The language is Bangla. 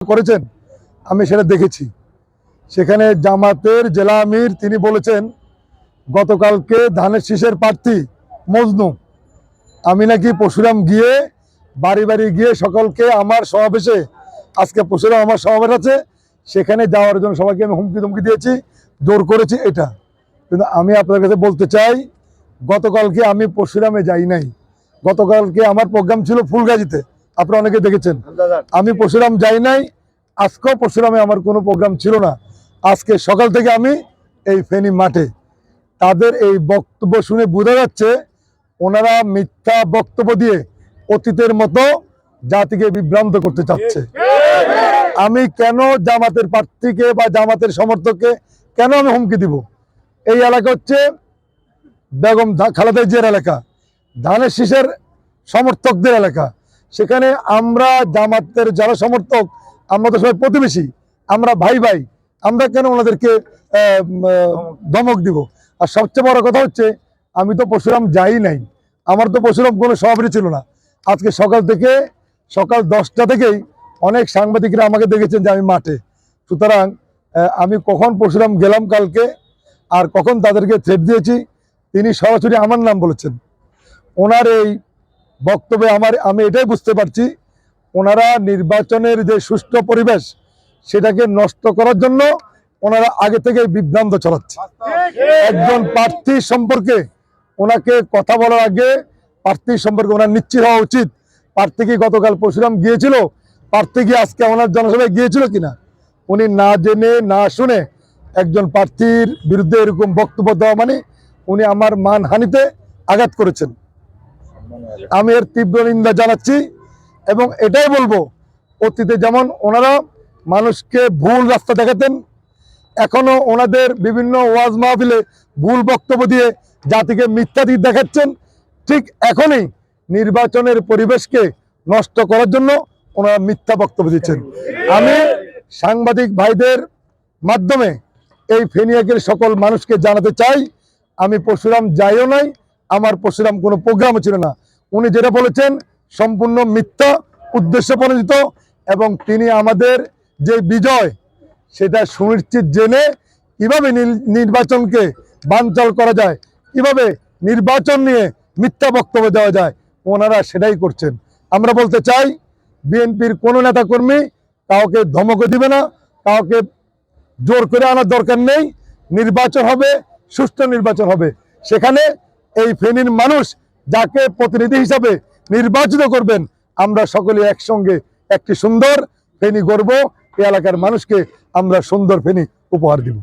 করেছেন আমি সেটা দেখেছি। সেখানে জামাতের জেলা আমির তিনি বলেছেন গতকালকে ধানের শীষের প্রার্থী মজনু, আমি নাকি পরশুরাম গিয়ে বাড়ি বাড়ি গিয়ে সকলকে আমার সমাবেশে, আজকে পরশুরাম আমার সমাবেশ আছে, সেখানে যাওয়ার জন্য সবাইকে আমি হুমকি ধমকি দিয়েছি, জোর করেছি এটা। কিন্তু আমি আপনাদের কাছে বলতে চাই, গতকালকে আমি পরশুরামে যাই নাই। গতকালকে আমার প্রোগ্রাম ছিল ফুলগাজীতে, আপনারা অনেকে দেখেছেন। আমি পরশুরাম যাই নাই, আজকেও পরশুরামে আমার কোনো প্রোগ্রাম ছিল না। আজকে সকাল থেকে আমি এই ফেনী মাঠে। তাদের এই বক্তব্য শুনে বোঝা যাচ্ছে ওনারা মিথ্যা বক্তব্য দিয়ে অতীতের মতো জাতিকে বিভ্রান্ত করতে চাচ্ছে। আমি কেন জামাতের প্রার্থীকে বা জামাতের সমর্থককে কেন আমি হুমকি দিব? এই এলাকা হচ্ছে বেগম খালেদা জিয়ার এলাকা, ধানের শীষের সমর্থকদের এলাকা। সেখানে আমরা জামাতের যারা সমর্থক, আমরা তো সবাই প্রতিবেশী, আমরা ভাই ভাই, আমরা কেন ওনাদেরকে ধমক দিব? আর সবচেয়ে বড় কথা হচ্ছে আমি তো পরশুরাম যাই নাই, আমার তো পরশুরাম কোনো সভাপতি ছিল না। আজকে সকাল 10টা থেকেই অনেক সাংবাদিকরা আমাকে দেখেছেন যে আমি মাঠে। সুতরাং আমি কখন পরশুরাম গেলাম কালকে আর কখন তাদেরকে থ্রেট দিয়েছি, তিনি সরাসরি আমার নাম বলেছেন। ওনার এই বক্তব্যে আমি এটাই বুঝতে পারছি ওনারা নির্বাচনের যে সুষ্ঠু পরিবেশ সেটাকে নষ্ট করার জন্য ওনারা আগে থেকে বিভ্রান্ত ছড়াচ্ছে। একজন প্রার্থী সম্পর্কে ওনাকে কথা বলার আগে প্রার্থী সম্পর্কে ওনার নিশ্চিত হওয়া উচিত। প্রার্থী কি গতকাল পরশুরাম গিয়েছিল? প্রার্থী কি আজকে ওনার জনসভায় গিয়েছিল কিনা? উনি না জেনে না শুনে একজন প্রার্থীর বিরুদ্ধে এরকম বক্তব্য দেওয়া মানে উনি আমার মানহানিতে আঘাত করেছেন। আমি এর তীব্র নিন্দা জানাচ্ছি এবং এটাই বলবো, অতীতে যেমন ওনারা মানুষকে ভুল রাস্তা দেখাতেন, এখনো ওনাদের বিভিন্ন ওয়াজ মাহফিলে ভুল বক্তব্য দিয়ে জাতিকে মিথ্যা দিক দেখাচ্ছেন। ঠিক এখনই নির্বাচনের পরিবেশকে নষ্ট করার জন্য ওনারা মিথ্যা বক্তব্য দিচ্ছেন। আমি সাংবাদিক ভাইদের মাধ্যমে এই ফেনিয়াকের সকল মানুষকে জানাতে চাই, আমি পরশুরাম যাইও নাই, আমার পরশুরাম কোনো প্রোগ্রামও ছিল না। উনি যেটা বলেছেন সম্পূর্ণ মিথ্যা, উদ্দেশ্য প্রণোদিত, এবং তিনি আমাদের যে বিজয় সেটা সুনিশ্চিত জেনে কিভাবে নির্বাচনকে বানচাল করা যায়, কিভাবে নির্বাচন নিয়ে মিথ্যা বক্তব্য দেওয়া যায়, ওনারা সেটাই করছেন। আমরা বলতে চাই বিএনপির কোনো নেতাকর্মী কাউকে ধমক দিবে না, কাউকে জোর করে আনার দরকার নেই। নির্বাচন হবে, সুষ্ঠু নির্বাচন হবে। সেখানে এই ফেনীর মানুষ যাকে প্রতিনিধি হিসাবে নির্বাচিত করবেন, আমরা সকলে একসঙ্গে একটি সুন্দর ফেনী গড়ব। এই এলাকার মানুষকে আমরা সুন্দর ফেনী উপহার দিব।